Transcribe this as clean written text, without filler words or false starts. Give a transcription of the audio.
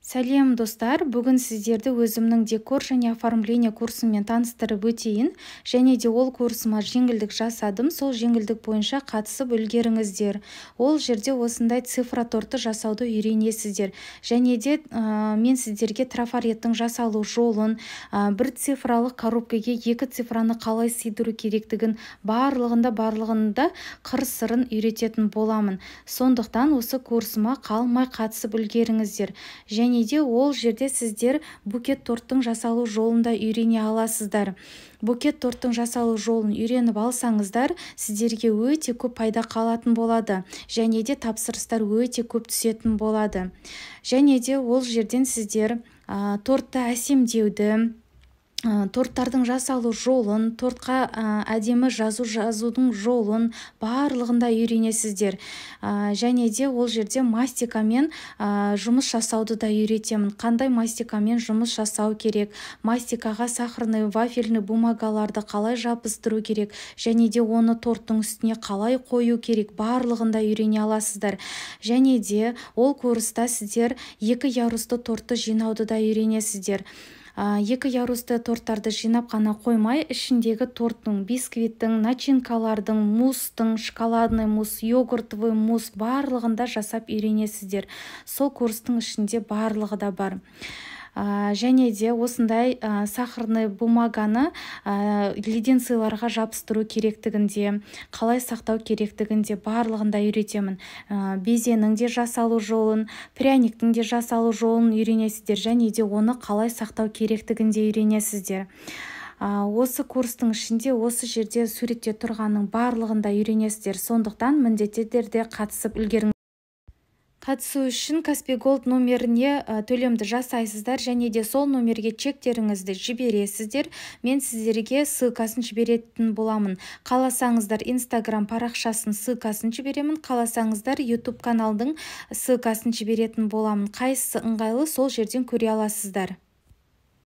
Сәлем достар, бүгін сіздерді өзімнің декор және оформление курсымен таныстырып өтейін, және де ол курсыма жеңілдік жасадым, сол жеңілдік бойынша қатысып үлгеріңіздер. Ол жерде осындай цифра торты жасауды үйренесіздер. Және де мен сіздерге трафареттің жасалу жолын, бір цифралық коробкаге екі цифраны қалай сыйдыру керектігін барлығында қыр-сырын үйрететін боламын. Сондықтан осы курсыма қалмай қатысып үлгеріңіздер. Және де ол жерде сіздер букет торттың жасалу жолында үйрене аласыздар. Букет торттың жасалу жолын үйреніп алсаңыздар, сіздерге өте көп пайда қалатын болады. Және де тапсырыстар өте көп түсетін болады. Және де ол жерден сіздер тортты әсемдеуді, торттардың жасалу жолын, тортқа әдемі жазудың жолын барлығында үйренесіздер. Және де ол жерде мастикамен жұмыс жасауды да үйретемін. Қандай мастикамен жұмыс жасау керек, мастикаға сахарный вафельный бумагаларды қалай жабыстыру керек, және де оны торттың үстіне қалай қою керек, барлығында үйрене аласыздар. Және де ол курста сіздер екі ярусты тортты жинауды да үйренесіздер. Екі ярусты торттарды жинап қана қоймай, ішіндегі торттың, бисквиттің, начинкалардың, мустың, шоколадный мусс, йогуртовый мусс барлығында жасап үйренесіздер. Сол курстың ішінде барлығы да бар. Және де осындай сахарный бумаганы леденциларға жабыстыру керектігінде, қалай сақтау керектігінде барлығында үйретемін. Безенің де жасалу жолын, пряниктің де жасалу жолын үйренесіздер, және де оны қалай сақтау керектігінде үйренесіздер. Осы курстың ішінде осы жерде суретте тұрғанның барлығында үйренесіздер. Сондықтан міндетті түрде қатысып үлгеріңіздер. Қатысу үшін Каспий Голд номеріне төлемді жасайсыздар, және де сол номерге чектеріңізді жібересіздер. Мен сіздерге ссылкасын жіберетін боламын. Қаласаңыздар Instagram парақшасын ссылкасын жіберемін, қаласаңыздар YouTube каналдың ссылкасын жіберетін боламын. Қайсысы ыңғайлы, сол жерден көре аласыздар.